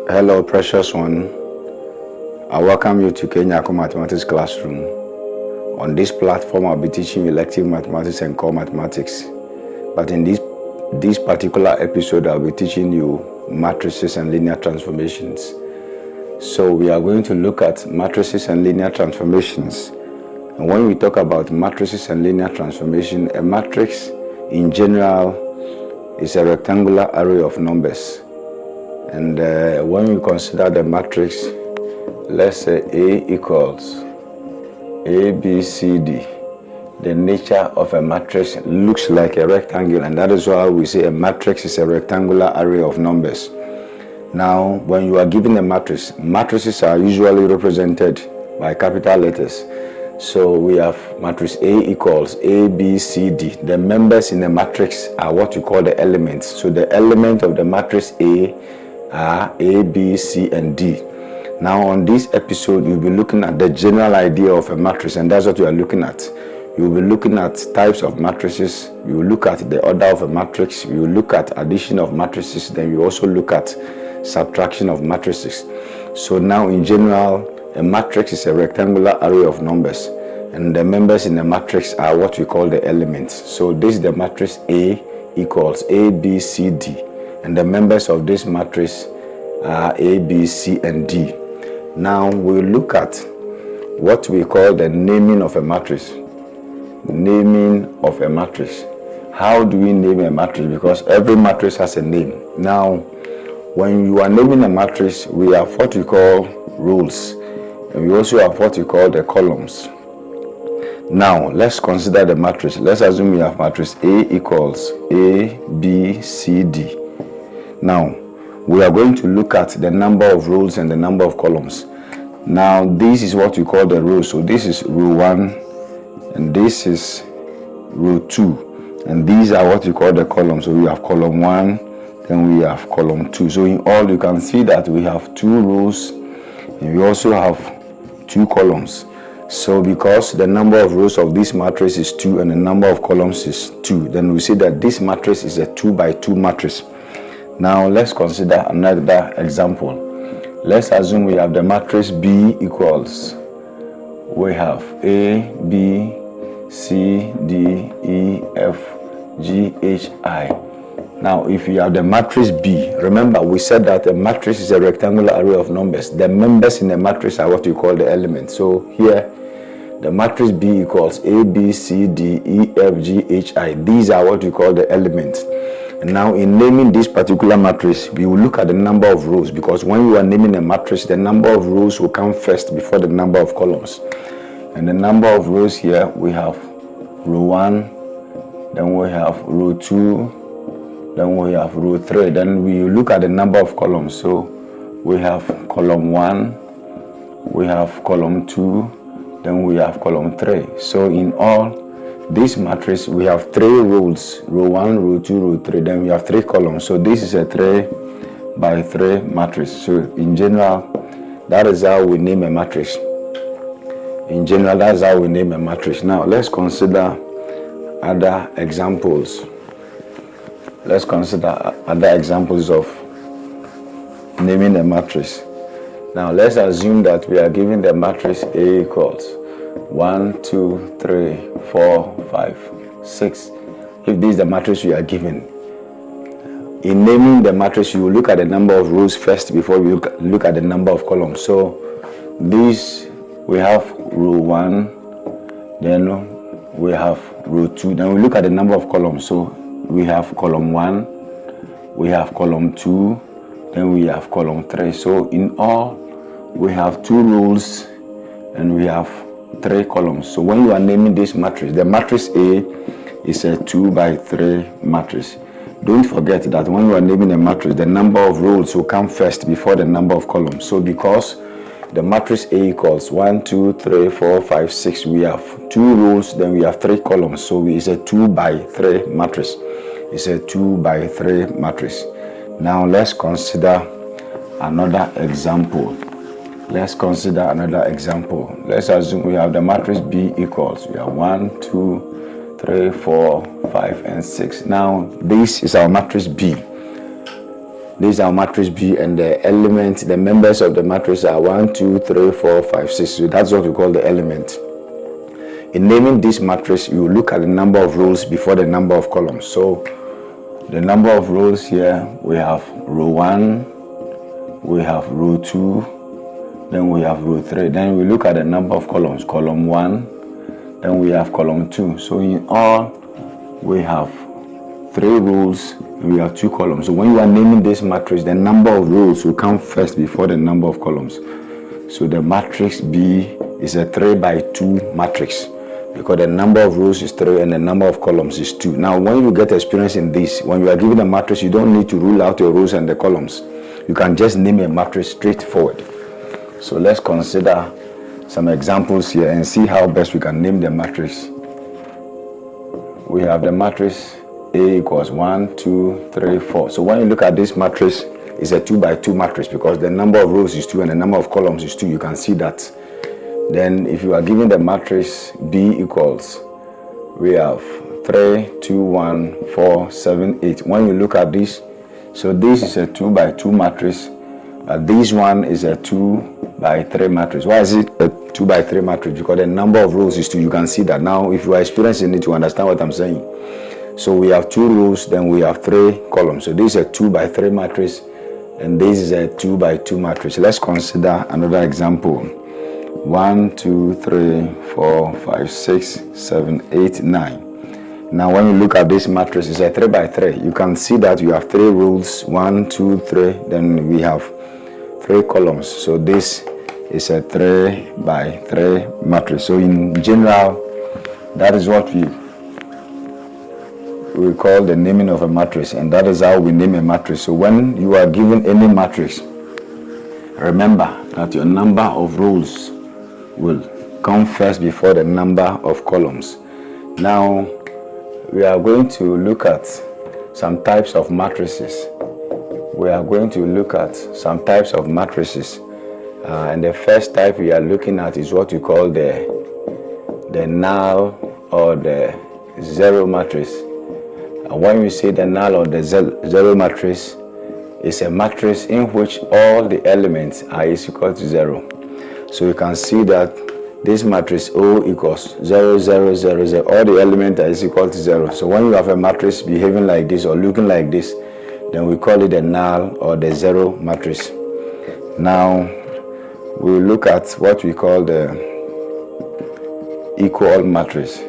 Hello, precious one. I welcome you to Kenya Mathematics Classroom. On this platform, I'll be teaching you elective mathematics and core mathematics. But in this particular episode, I'll be teaching you matrices and linear transformations. So we are going to look at matrices and linear transformations. And when we talk about matrices and linear transformation, a matrix in general is a rectangular array of numbers. And when we consider the matrix, let's say A equals A, B, C, D. The nature of a matrix looks like a rectangle, and that is why we say a matrix is a rectangular array of numbers. Now, when you are given a matrix, matrices are usually represented by capital letters. So we have matrix A equals A, B, C, D. The members in the matrix are what you call the elements. So the element of the matrix A are A, B, C, and D. Now on this episode, you'll be looking at the general idea of a matrix, and that's what you are looking at. You'll be looking at types of matrices. You will look at the order of a matrix. You will look at addition of matrices. Then you also look at subtraction of matrices. So now in general, a matrix is a rectangular array of numbers, and the members in the matrix are what we call the elements. So this is the matrix A equals A, B, C, D. And the members of this matrix are A, B, C, and D. Now we'll look at what we call the naming of a matrix. Naming of a matrix. How do we name a matrix? Because every matrix has a name. Now, when you are naming a matrix, we have what we call rows, and we also have what we call the columns. Now, let's consider the matrix. Let's assume we have matrix A equals A, B, C, D. Now, we are going to look at the number of rows and the number of columns. Now, this is what we call the rows. So this is row 1, and this is row 2. And these are what we call the columns. So we have column 1, then we have column 2. So in all, you can see that we have 2 rows, and we also have 2 columns. So because the number of rows of this matrix is 2 and the number of columns is 2, then we say that this matrix is a 2 by 2 matrix. Now let's consider another example. Let's assume we have the matrix B equals, we have A, B, C, D, E, F, G, H, I. Now if you have the matrix B, remember we said that a matrix is a rectangular array of numbers. The members in the matrix are what we call the elements. So here the matrix B equals A, B, C, D, E, F, G, H, I. These are what we call the elements. And now in naming this particular matrix, we will look at the number of rows, because when you are naming a matrix, the number of rows will come first before the number of columns. And the number of rows here, we have row 1, then we have row 2, then we have row 3. Then we look at the number of columns. So we have column 1, we have column 2, then we have column 3. So in all, this matrix, we have 3 rows, row 1, row 2, row 3, then we have 3 columns. So this is a 3 by 3 matrix. So in general, that is how we name a matrix. In general, that's how we name a matrix. Now let's consider other examples. Let's consider other examples of naming a matrix. Now let's assume that we are given the matrix A equals 1, 2, 3, 4, 5, 6. If this is the matrix we are given, in naming the matrix, you will look at the number of rows first before you look at the number of columns. So this, we have row 1, then we have row 2, then we look at the number of columns. So we have column 1, we have column 2, then we have column 3. So in all, we have 2 rows and we have 3 columns. So when you are naming this matrix, the matrix A is a 2 by 3 matrix. Don't forget that when you are naming a matrix, the number of rows will come first before the number of columns. So because the matrix A equals 1, 2, 3, 4, 5, 6, we have 2 rows, then we have 3 columns. So it's a 2 by 3 matrix. It's a 2 by 3 matrix. Now let's consider another example. Let's consider another example. Let's assume we have the matrix B equals, we have 1, 2, 3, 4, 5, and 6. Now this is our matrix B. This is our matrix B, and the element, the members of the matrix are 1, 2, 3, 4, 5, 6. So that's what we call the element. In naming this matrix, you look at the number of rows before the number of columns. So the number of rows here, we have row 1, we have row 2, then we have row 3. Then we look at the number of columns, column 1, then we have column 2. So in all, we have 3 rows and we have 2 columns. So when you are naming this matrix, the number of rows will come first before the number of columns. So the matrix B is a 3 by 2 matrix, because the number of rows is 3 and the number of columns is 2. Now, when you get experience in this, when you are given a matrix, you don't need to rule out your rows and the columns. You can just name a matrix straightforward. So let's consider some examples here and see how best we can name the matrix. We have the matrix A equals 1, 2, 3, 4. So when you look at this matrix, it's a 2 by 2 matrix because the number of rows is 2 and the number of columns is 2. You can see that. Then if you are given the matrix B equals, we have 3, 2, 1, 4, 7, 8. When you look at this, so this is a 2 by 2 matrix. This one is a 2 by 3 matrix. Why is it a 2 by 3 matrix? Because the number of rows is 2. You can see that. Now, if you are experiencing it, you understand what I'm saying. So we have 2 rows, then we have 3 columns. So this is a 2 by 3 matrix, and this is a 2 by 2 matrix. Let's consider another example. 1, 2, 3, 4, 5, 6, 7, 8, 9. Now when you look at this matrix, it's a 3 by 3. You can see that you have 3 rows, 1, 2, 3, then we have 3 columns. So this is a 3 by 3 matrix. So in general, that is what we call the naming of a matrix, and that is how we name a matrix. So when you are given any matrix, remember that your number of rows will come first before the number of columns. Now we are going to look at some types of matrices. And the first type we are looking at is what we call the null or the zero matrix. And when we say the null or the zero matrix, it's a matrix in which all the elements are equal to 0. So you can see that this matrix O equals 0, 0, 0, 0. All the elements are equal to 0. So when you have a matrix behaving like this or looking like this, then we call it the null or the zero matrix. Now we'll look at what we call the equal matrix.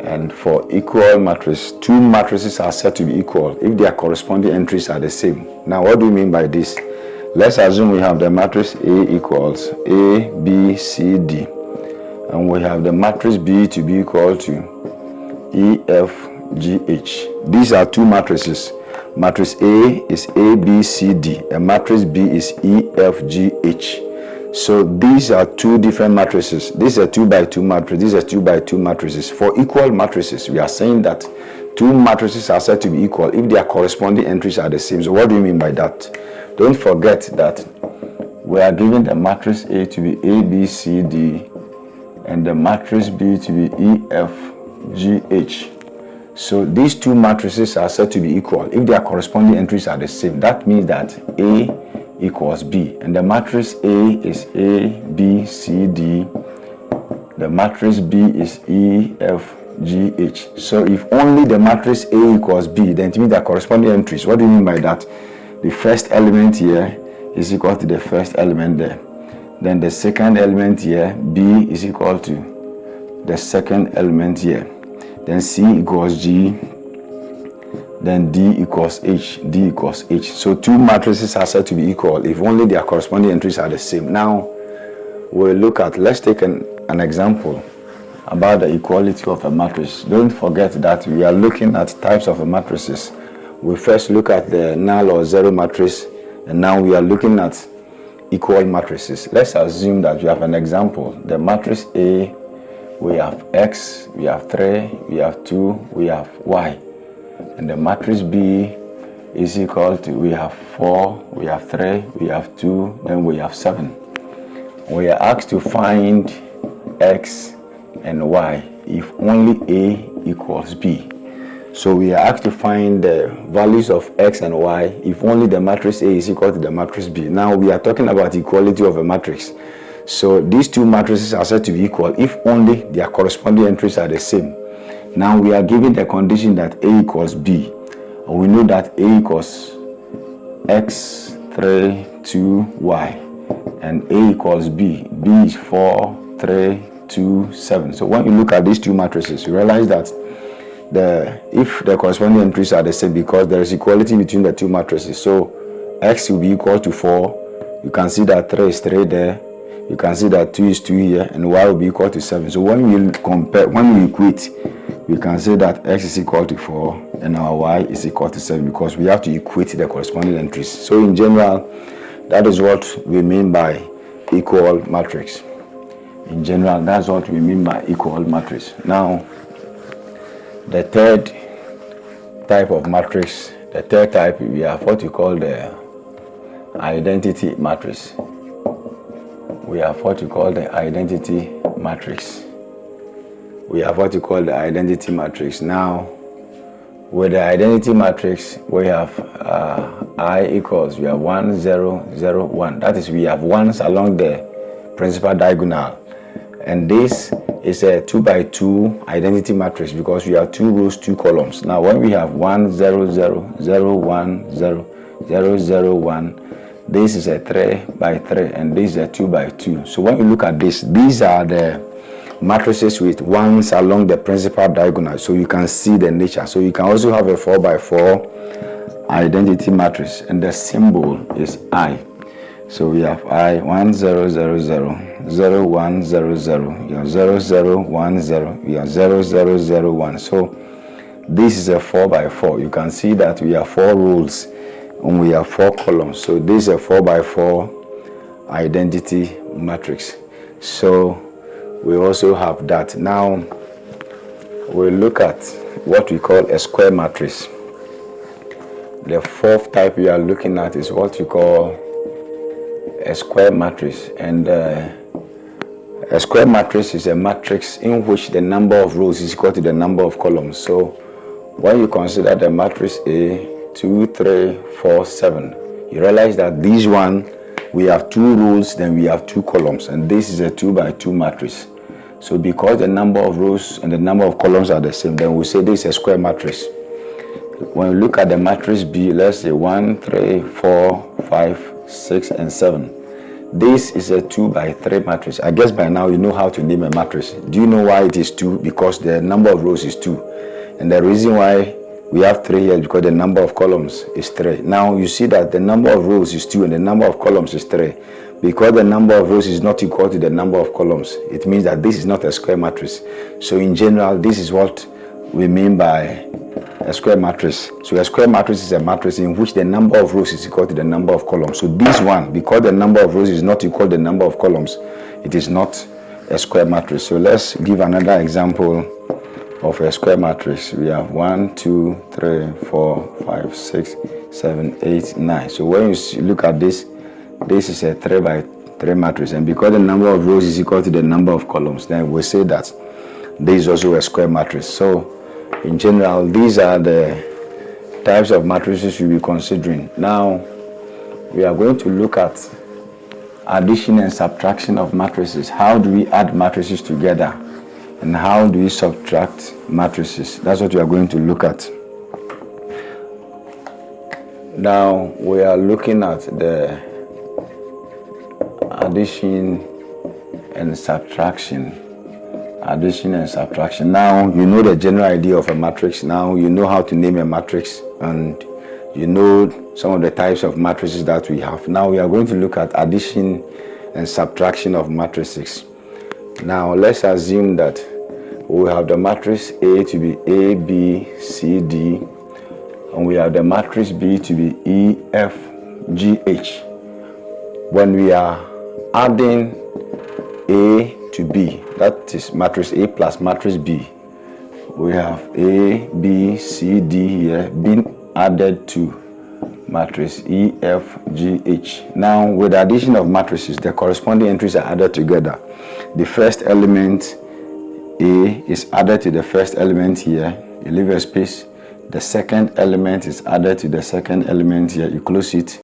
And for equal matrix, 2 matrices are said to be equal if their corresponding entries are the same. Now what do we mean by this? Let's assume we have the matrix A equals A, B, C, D. And we have the matrix B to be equal to E, F, G, H. These are 2 matrices. Matrix A is A, B, C, D. And matrix B is E, F, G, H. So these are 2 different matrices. This is a 2 by 2 matrix. This is a 2 by 2 matrices. For equal matrices, we are saying that 2 matrices are said to be equal if their corresponding entries are the same. So what do you mean by that? Don't forget that we are given the matrix A to be A, B, C, D, and the matrix B to be E, F, G, H. So these 2 matrices are said to be equal if their corresponding entries are the same. That means that A equals B, and the matrix A is A, B, C, D. The matrix B is E, F, G, H. So if only the matrix A equals B, then it means their corresponding entries. What do you mean by that? The first element here is equal to the first element there. Then the second element here, B, is equal to the second element here. Then C equals G. Then D equals H. D equals H. So 2 matrices are said to be equal if only their corresponding entries are the same. Now we'll look at, let's take an example about the equality of a matrix. Don't forget that we are looking at types of matrices. We first look at the null or zero matrix, and now we are looking at equal matrices. Let's assume that you have an example. The matrix A, we have X, we have 3, we have 2, we have Y. And the matrix B is equal to, we have 4, we have 3, we have 2, then we have 7. We are asked to find X and Y if only A equals B. So we are asked to find the values of x and y if only the matrix A is equal to the matrix B. Now we are talking about equality of a matrix. So these two matrices are said to be equal if only their corresponding entries are the same. Now we are given the condition that A equals B. And we know that A equals x, 3, 2, y. And A equals B. B is 4, 3, 2, 7. So when you look at these two matrices, you realize that if the corresponding entries are the same, because there is equality between the two matrices. So x will be equal to 4. You can see that 3 is 3 there. You can see that 2 is 2 here, and y will be equal to 7. So when we equate, we can say that x is equal to 4 and our y is equal to 7, because we have to equate the corresponding entries. So in general, that is what we mean by equal matrix. In general, that's what we mean by equal matrix. Now, the third type of matrix, we have what we call the identity matrix. We have what we call the identity matrix. Now, with the identity matrix, we have I equals, we have 1, 0, 0, 1. That is, we have ones along the principal diagonal. And this is a 2 by 2 identity matrix because we have 2 rows, 2 columns. Now, when we have 1, 0, 0, 0, 1, 0, 0, 0, 1, this is a 3 by 3, and this is a 2 by 2. So when you look at this, these are the matrices with ones along the principal diagonal, so you can see the nature. So you can also have a 4 by 4 identity matrix, and the symbol is I. So we have I 1 0 0 0 0 1 0 0, 0 0 1 0, 0 0 0 1. So this is a 4 by 4. You can see that we have 4 rows and we have 4 columns. So this is a 4 by 4 identity matrix. So we also have that. Now we'll look at what we call a square matrix. The fourth type we are looking at is what we call a square matrix. And a square matrix is a matrix in which the number of rows is equal to the number of columns. So when you consider the matrix A, 2, 3, 4, 7, you realize that this one, we have 2 rows, then we have 2 columns, and this is a 2 by 2 matrix. So because the number of rows and the number of columns are the same, then we say this is a square matrix. When we look at the matrix B, let's say 1, 3, 4, 5, 6, and 7. This is a 2 by 3 matrix. I guess by now you know how to name a matrix. Do you know why it is 2? Because the number of rows is 2. And the reason why we have 3 here is because the number of columns is 3. Now you see that the number of rows is 2 and the number of columns is 3. Because the number of rows is not equal to the number of columns, it means that this is not a square matrix. So in general, this is what we mean by a square matrix. So a square matrix is a matrix in which the number of rows is equal to the number of columns. So this one, because the number of rows is not equal to the number of columns, it is not a square matrix. So let's give another example of a square matrix. We have 1, 2, 3, 4, 5, 6, 7, 8, 9. So when you look at this, this is a 3 by 3 matrix, and because the number of rows is equal to the number of columns, then we say that this is also a square matrix. So in general, these are the types of matrices we'll be considering. Now we are going to look at addition and subtraction of matrices. How do we add matrices together, and how do we subtract matrices? That's what we are going to look at. Now we are looking at the addition and subtraction. Now you know the general idea of a matrix. Now you know how to name a matrix, and you know some of the types of matrices that we have. Now we are going to look at addition and subtraction of matrices. Now let's assume that we have the matrix A to be A, B, C, D, and we have the matrix B to be E, F, G, H. When we are adding A to B, that is matrix A plus matrix B, we have A, B, C, D here being added to matrix E, F, G, H. Now with the addition of matrices, the corresponding entries are added together. The first element A is added to the first element here, you leave a space. The second element is added to the second element here. You close it.